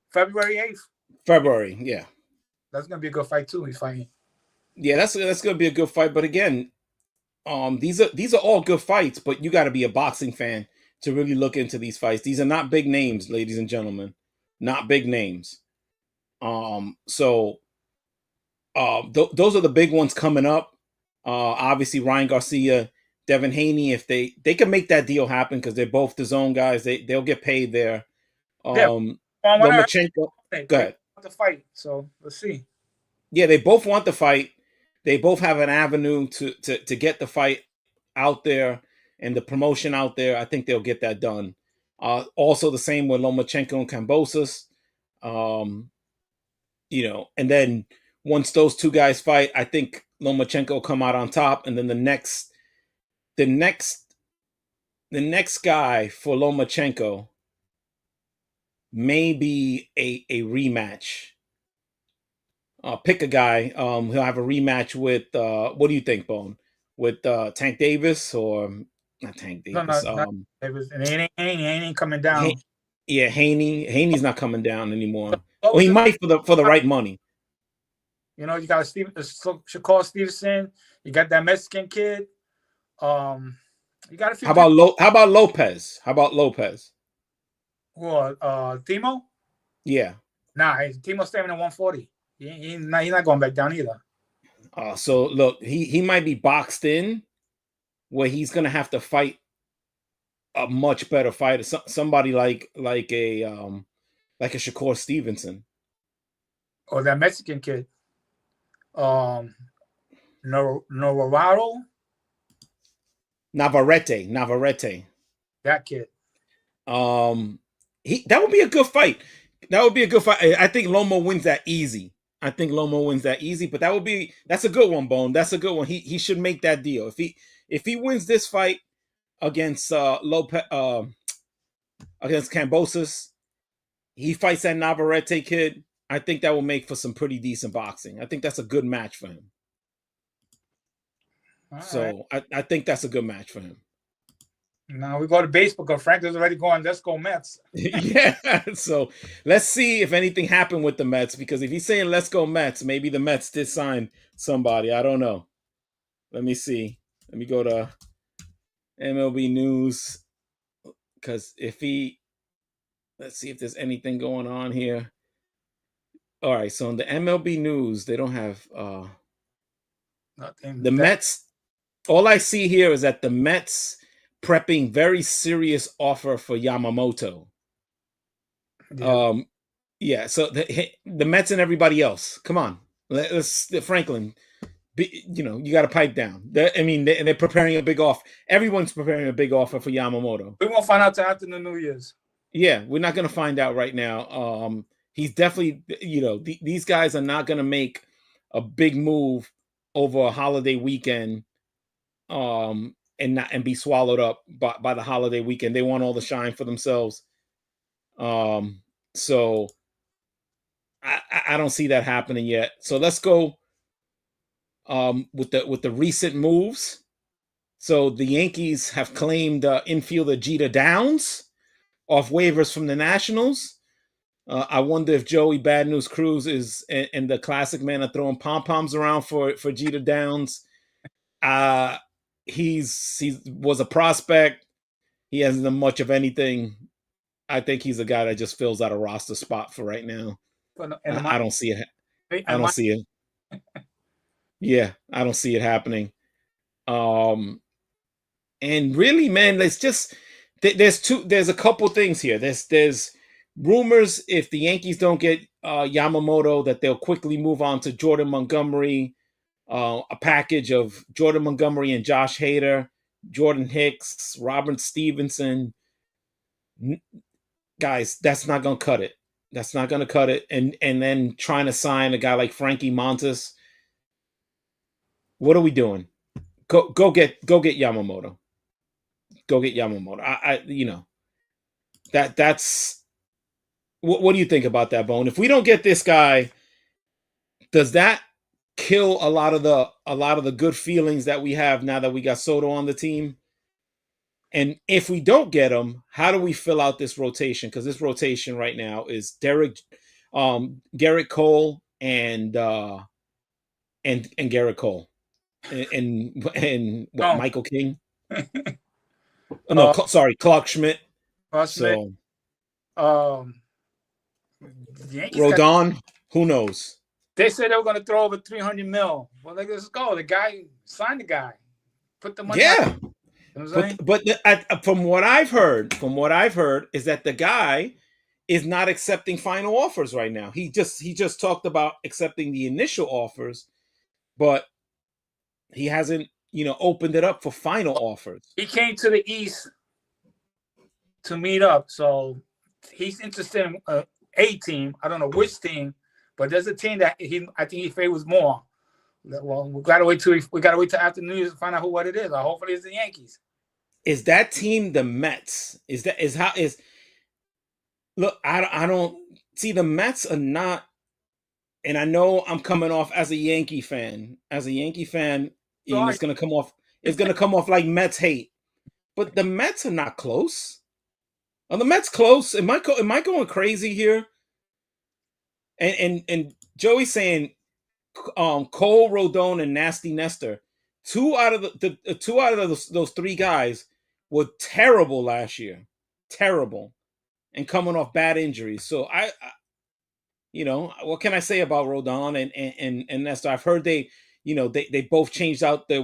February 8th. February, yeah. That's gonna be a good fight too. He's fighting. Yeah, that's gonna be a good fight. But again, these are all good fights. But you got to be a boxing fan to really look into these fights. These are not big names, ladies and gentlemen, not big names. So those are the big ones coming up. Obviously, Ryan Garcia, Devin Haney, if they can make that deal happen, because they're both the zone guys, they'll get paid there. Lomachenko, go ahead. The fight, so let's see. Yeah, they both want the fight. They both have an avenue to get the fight out there and the promotion out there. I think they'll get that done. Also, the same with Lomachenko and Kambosos. And then once those two guys fight, I think Lomachenko will come out on top, and then the next guy for Lomachenko may be a rematch. Pick a guy. He'll have a rematch with what do you think, Bone? With Tank Davis or not Tank Davis? No, Davis. And Haney ain't coming down. Haney. Haney's not coming down anymore. Well, he might for the right money. You got Shakur Stevenson. You got that Mexican kid. You got a few. How about Lopez? Well, Timo? Yeah. Nah, Timo's staying at 140. He's not going back down either. So look, he might be boxed in, where he's gonna have to fight a much better fighter, somebody like a Shakur Stevenson, or that Mexican kid. Navarrete. Navarrete. That kid. That would be a good fight. That would be a good fight. I think Lomo wins that easy. But that's a good one, Bone. That's a good one. He should make that deal. If he wins this fight against against Kambosos, he fights that Navarrete kid. I think that will make for some pretty decent boxing. I think that's a good match for him. So I think that's a good match for him. Now we go to baseball because Frank is already going, let's go Mets. Yeah. So let's see if anything happened with the Mets, because if he's saying let's go Mets, maybe the Mets did sign somebody. I don't know. Let me see. Let me go to MLB News, because let's see if there's anything going on here. All right. So in the MLB News, they don't have nothing. The Mets. All I see here is that the Mets prepping very serious offer for Yamamoto. Yeah. So the Mets and everybody else, come on, let's Franklin. You got to pipe down. They're preparing a big offer. Everyone's preparing a big offer for Yamamoto. We won't find out till after the New Year's. Yeah, we're not going to find out right now. He's definitely, these guys are not going to make a big move over a holiday weekend. And be swallowed up by the holiday weekend. They want all the shine for themselves. So I don't see that happening yet. So let's go with the recent moves. So the Yankees have claimed infielder Jeter Downs off waivers from the Nationals. I wonder if Joey Bad News Cruz and the classic man are throwing pom-poms around for Jeter Downs. He was a prospect. He hasn't done much of anything. I think he's a guy that just fills out a roster spot for right now. I don't see it. I don't see it. Yeah, I don't see it happening. And really, man, there's a couple things here. There's rumors if the Yankees don't get Yamamoto that they'll quickly move on to Jordan Montgomery. A package of Jordan Montgomery and Josh Hader, Jordan Hicks, Robert Stevenson. Guys, that's not going to cut it. That's not going to cut it. And then trying to sign a guy like Frankie Montas. What are we doing? Go get Yamamoto. Go get Yamamoto. That's what do you think about that, Bone? If we don't get this guy, does that kill a lot of the good feelings that we have now that we got Soto on the team? And if we don't get him, how do we fill out this rotation? Because this rotation right now is Garrett Cole and Garrett Cole and Michael King. Clark Schmidt. So Rodon, who knows? They said they were going to throw over $300 million. Well, let's go. The guy signed the guy, put the money. Yeah, but from what I've heard is that the guy is not accepting final offers right now. He just talked about accepting the initial offers, but he hasn't opened it up for final offers. He came to the East to meet up, so he's interested in a team. I don't know which team. But there's a team that I think he favors more. Well, we gotta wait till after New Year's to find out what it is. Hopefully, it's the Yankees. Is that team the Mets? Look, I don't see the Mets are not. And I know I'm coming off as a Yankee fan. It's gonna come off. It's gonna come off like Mets hate. But the Mets are not close. Are the Mets close? Am I going crazy here? And Joey's saying Cole, Rodon, and Nasty Nestor. Two out of those three guys were terrible last year. Terrible. And coming off bad injuries. So I what can I say about Rodon and Nestor? I've heard they both changed out their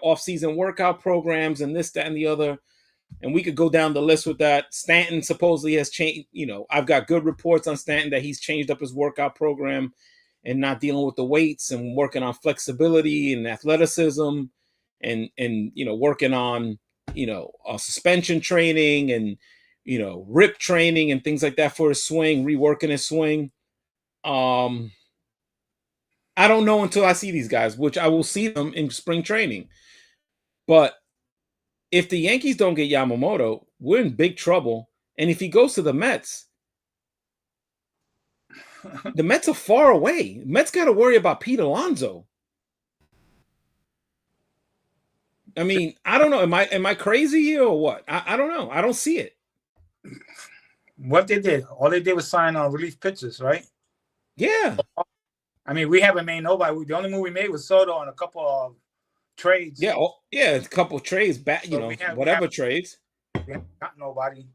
off-season workout programs and this, that, and the other. And we could go down the list with that. Stanton supposedly has changed. I've got good reports on Stanton that he's changed up his workout program and not dealing with the weights and working on flexibility and athleticism and working on suspension training and rip training and things like that for his swing, reworking his swing. I don't know until I see these guys, which I will see them in spring training. But if the Yankees don't get Yamamoto, we're in big trouble. And if he goes to the Mets, the Mets are far away. Mets got to worry about Pete Alonso. I mean, I don't know. Am I crazy here or what? I don't know. I don't see it. What they did, all they did was sign on relief pitchers, right? Yeah. I mean, we haven't made nobody. The only move we made was Soto and a couple of trades. Yeah. A couple of trades back. Whatever trades. We haven't got nobody.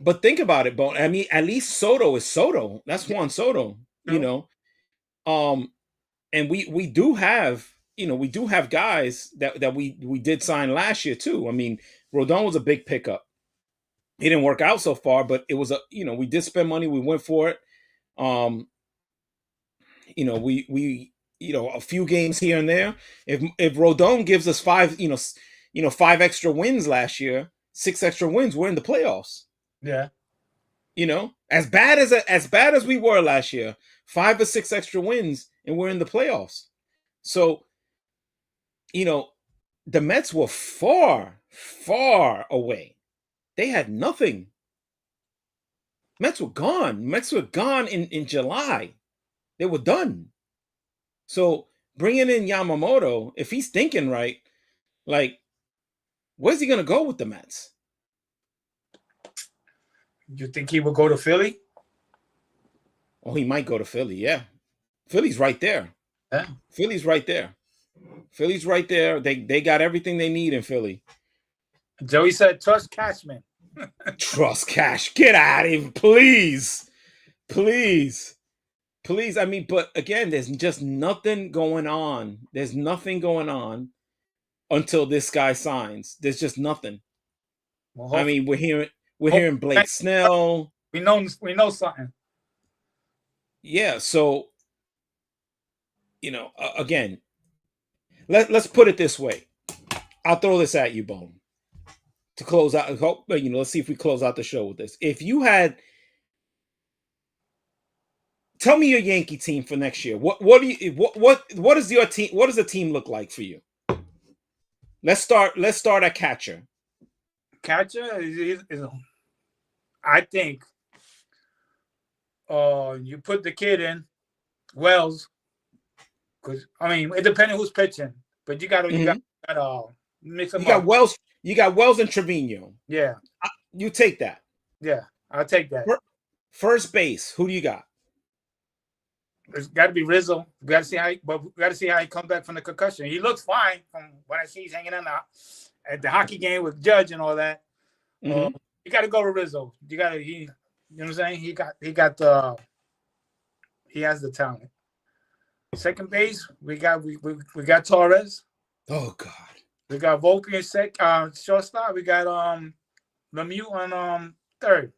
But think about it, Bone. I mean, at least Soto is Soto. That's Juan Soto. True. And we do have guys that we did sign last year too. I mean, Rodon was a big pickup. It didn't work out so far, but it was we did spend money. We went for it. We a few games here and there. If Rodon gives us 5 extra wins last year, 6 extra wins, we're in the playoffs. Yeah. As bad as we were last year, 5 or 6 extra wins, and we're in the playoffs. So, the Mets were far, far away. They had nothing. Mets were gone. Mets were gone in July. They were done. So bringing in Yamamoto, if he's thinking right, like, where's he going to go with the Mets? You think he will go to Philly? Oh, he might go to Philly, yeah. Philly's right there. Yeah. Philly's right there. Philly's right there. They got everything they need in Philly. Joey said, trust Cashman. Trust Cash. Get out of here, please. Please. Please. I mean, but again, there's just nothing going on. There's nothing going on until this guy signs. There's just nothing. Well, I mean, we're hearing Blake Snell. We know something. Yeah, so again, let's put it this way. I'll throw this at you, Bone. To close out, let's see if we close out the show with this. If you had, tell me your Yankee team for next year. What is your team? What does the team look like for you? Let's start at catcher. Catcher is I think. You put the kid in Wells, because I mean it depends on who's pitching, but you got to mix them up. You got Wells and Trevino. Yeah. You take that. Yeah, I'll take that. First base, who do you got? It's got to be Rizzo. We got to see how he comes back from the concussion. He looks fine from what I see. He's hanging out at the hockey game with Judge and all that. You got to go with Rizzo. You know what I'm saying? He has the talent. Second base, we got Torres. Oh God. We got Volker in shortstop. We got Lemieux on third.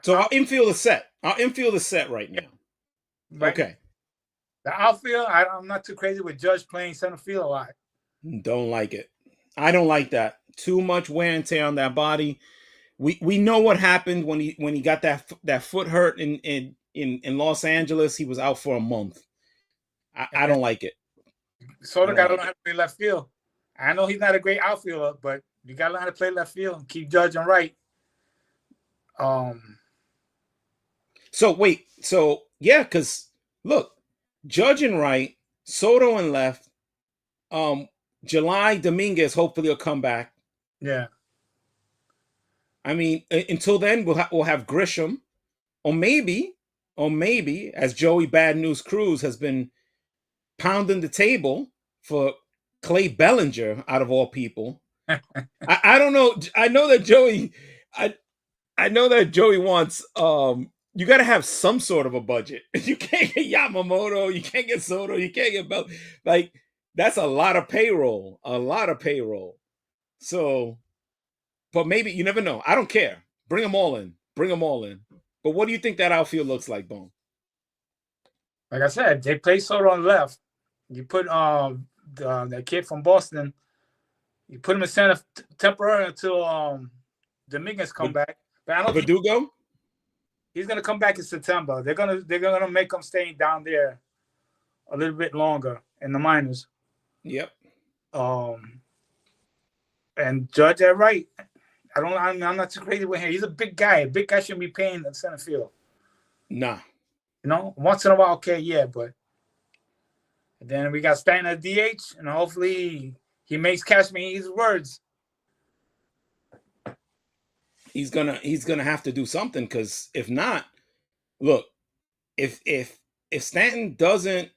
So our infield is set. Our infield is set right now. Right. Okay. The outfield, I'm not too crazy with Judge playing center field a lot. Don't like it. I don't like that. Too much wear and tear on that body. We know what happened when he got that foot hurt in Los Angeles. He was out for a month. I don't like it. Soto got to learn how to play left field. I know he's not a great outfielder, but you got to learn how to play left field and keep judging right. Because look, judging right, Soto and left. July Dominguez hopefully will come back. Yeah. I mean, until then we'll have Grisham, or maybe as Joey Bad News Cruz has been pounding the table for Clay Bellinger out of all people. I don't know. I know that Joey. I know that Joey wants. You got to have some sort of a budget. You can't get Yamamoto. You can't get Soto. You can't get Bell. Like, that's a lot of payroll. A lot of payroll. So, but maybe you never know. I don't care. Bring them all in. Bring them all in. But what do you think that outfield looks like, Bone? Like I said, they play Soto on the left. You put that kid from Boston. You put him in center temporarily until Dominguez come back, but I don't think Verdugo? he's gonna come back in September. They're gonna make him stay down there a little bit longer in the minors. Yep. And Judge at right. I'm not too crazy with him. He's a big guy. A big guy shouldn't be paying in center field. Nah. You know, once in a while, okay, yeah, but then we got Stanton at DH, and hopefully he makes Cashman's words. He's gonna have to do something, because if not, look, if Stanton doesn't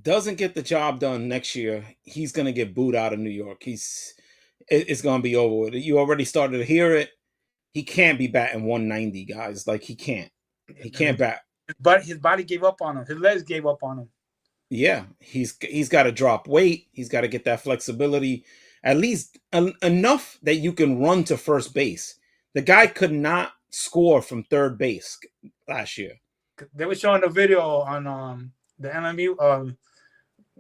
get the job done next year, he's gonna get booed out of New York. It's gonna be over with. You already started to hear it. He can't be batting 190, guys. Like, he can't. He can't bat. But his body gave up on him. His legs gave up on him. Yeah, he's got to drop weight. He's got to get that flexibility, at least enough that you can run to first base. The guy could not score from third base last year. They were showing the video on the MLB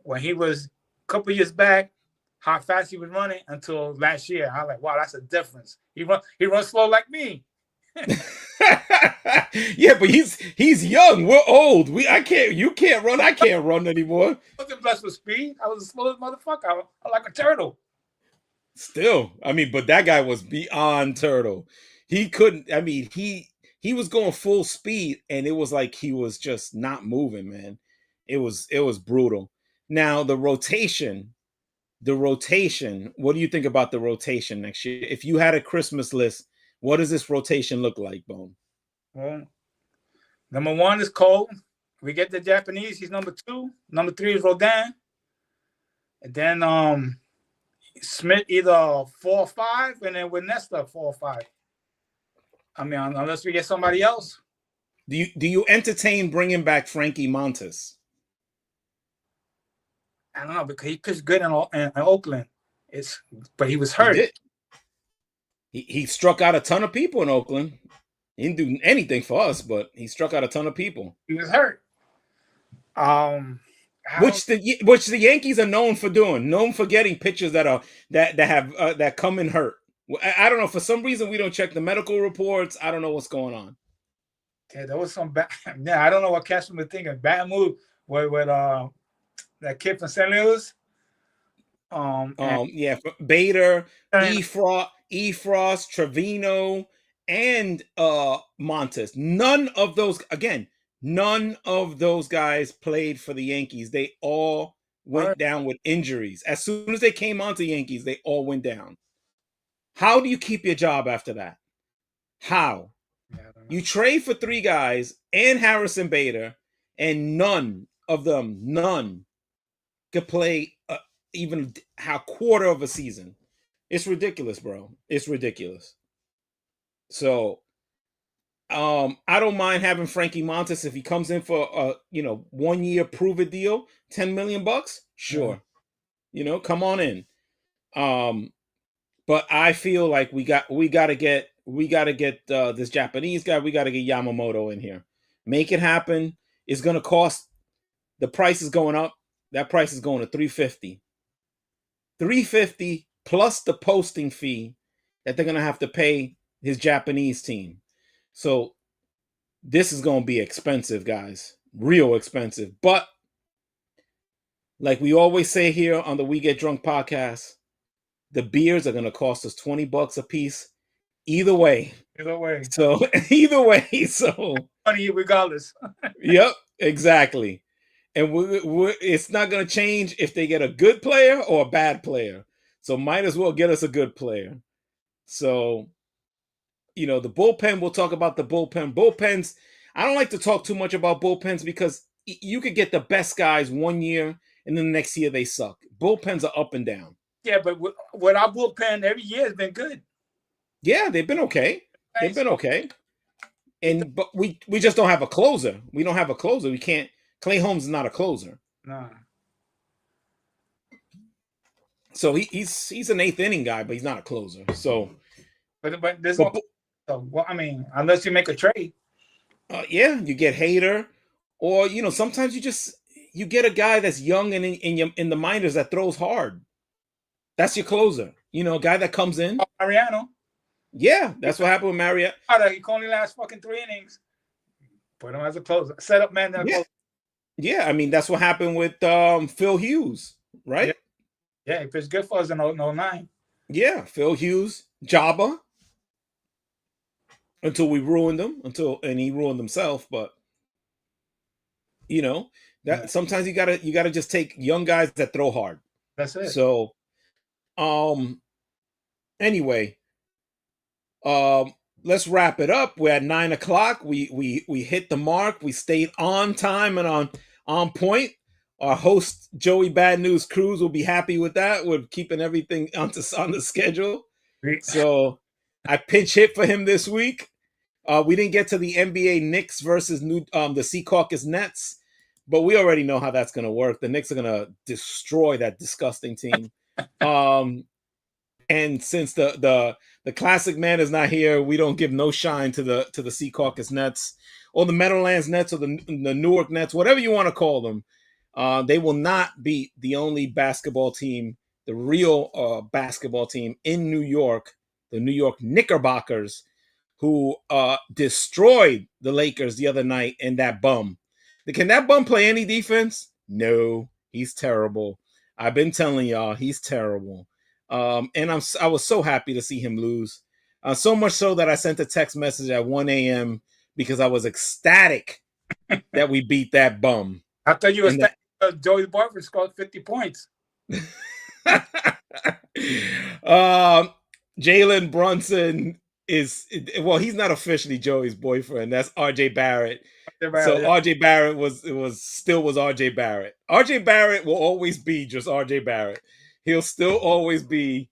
when he was a couple years back, how fast he was running until last year. I was like, wow, that's a difference. He runs slow like me. Yeah, but he's young. We're old. You can't run. I can't run anymore. I wasn't blessed with speed. I was the slowest motherfucker. I'm like a turtle. Still, I mean, but that guy was beyond turtle. He couldn't. I mean, he was going full speed, and it was like he was just not moving, man. It was brutal. Now the rotation. What do you think about the rotation next year? If you had a Christmas list, what does this rotation look like, Bone? Well, number 1 is Cole. We get the Japanese. He's number 2. Number 3 is Rodin. And then Smith either 4 or 5, and then with Nesta 4 or 5. I mean, unless we get somebody else. Do you entertain bringing back Frankie Montas? I don't know, because he pitched good in Oakland. But he was hurt. He struck out a ton of people in Oakland. He didn't do anything for us, but he struck out a ton of people. He was hurt. Which the Yankees are known for doing, known for getting pitchers that come in hurt. I don't know, for some reason we don't check the medical reports. I don't know what's going on. Yeah, there was some bad. Yeah, I don't know what Cashman was thinking. Bad move with that kid from St. Louis. Yeah, Bader, Efros, Trevino, and Montes. None of those guys played for the Yankees. They all went down with injuries. As soon as they came onto Yankees, they all went down. How do you keep your job after that? How? You trade for 3 guys and Harrison Bader, and none of them could play even a quarter of a season. It's ridiculous, bro. It's ridiculous. So, I don't mind having Frankie Montas if he comes in for a 1 year prove it deal, $10 million. Sure, come on in. But I feel like we got to get this Japanese guy. We got to get Yamamoto in here. Make it happen. It's gonna cost. The price is going up. That price is going to $350. $350 plus the posting fee that they're gonna have to pay his Japanese team. So this is gonna be expensive, guys. Real expensive. But like we always say here on the We Get Drunk podcast, the beers are gonna cost us $20 a piece. Either way. So either way. So money regardless. Yep, exactly. And it's not going to change if they get a good player or a bad player. So might as well get us a good player. So, the bullpen, we'll talk about the bullpen. Bullpens, I don't like to talk too much about bullpens because you could get the best guys 1 year and then the next year they suck. Bullpens are up and down. Yeah, but with our bullpen, every year has been good. Yeah, they've been okay. They've been okay. But we just don't have a closer. We don't have a closer. We can't. Clay Holmes is not a closer. Nah. So he's an 8th inning guy, but he's not a closer. So, but there's unless you make a trade. Yeah, you get Hader, or sometimes you get a guy that's young and in the minors that throws hard. That's your closer. A guy that comes in. Mariano. Yeah, that's what happened with Marietta. He can only last fucking 3 innings. Put him as a closer. Set up man. Yeah. Yeah, I mean, that's what happened with Phil Hughes, right? Yeah, he pitched good for us in 09. Yeah, Phil Hughes, Jabba, until we ruined him, and he ruined himself. But you know that sometimes you gotta just take young guys that throw hard. That's it. So, anyway, let's wrap it up. We're at 9 o'clock. We hit the mark. We stayed on time and on point. Our host Joey Bad News Cruz will be happy with that. We're keeping everything on the schedule. So I pinch hit for him this week. We didn't get to the NBA Knicks versus the Sea Caucus Nets, but we already know how that's going to work. The Knicks are going to destroy that disgusting team. And since the classic man is not here, we don't give no shine to the Sea Caucus Nets or the Meadowlands Nets or the Newark Nets, whatever you want to call them. They will not beat the only basketball team, the real basketball team in New York, the New York Knickerbockers, who destroyed the Lakers the other night in that bum. Can that bum play any defense? No, he's terrible. I've been telling y'all, he's terrible. And I was so happy to see him lose. So much so that I sent a text message at 1 a.m. because I was ecstatic that we beat that bum. I thought you were Joey Barber scored 50 points. Jalen Brunson he's not officially Joey's boyfriend. That's RJ Barrett. RJ Barrett was RJ Barrett. RJ Barrett will always be just RJ Barrett. He'll still always be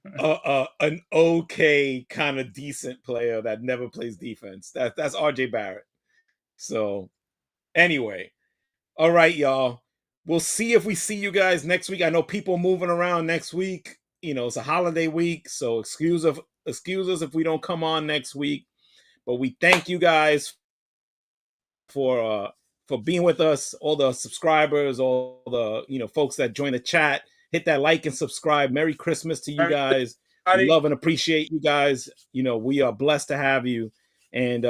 an okay kind of decent player that never plays defense. That's RJ Barrett. So anyway, all right, y'all. We'll see if we see you guys next week. I know people moving around next week. It's a holiday week, so excuse us if we don't come on next week. But we thank you guys for being with us, all the subscribers, all the folks that join the chat. Hit that like and subscribe. Merry Christmas to you guys. We love and appreciate you guys. We are blessed to have you, and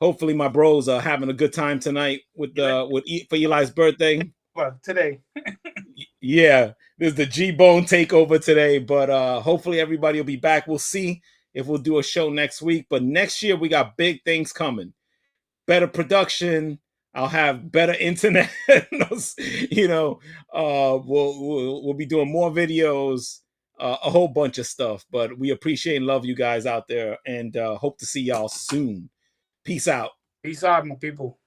hopefully my bros are having a good time tonight for Eli's birthday. Well, today. Yeah, there's the G-Bone takeover today, but hopefully everybody will be back. We'll see if we'll do a show next week, but next year we got big things coming. Better production. I'll have better internet. We'll be doing more videos, a whole bunch of stuff. But we appreciate and love you guys out there, and hope to see y'all soon. Peace out. Peace out, my people.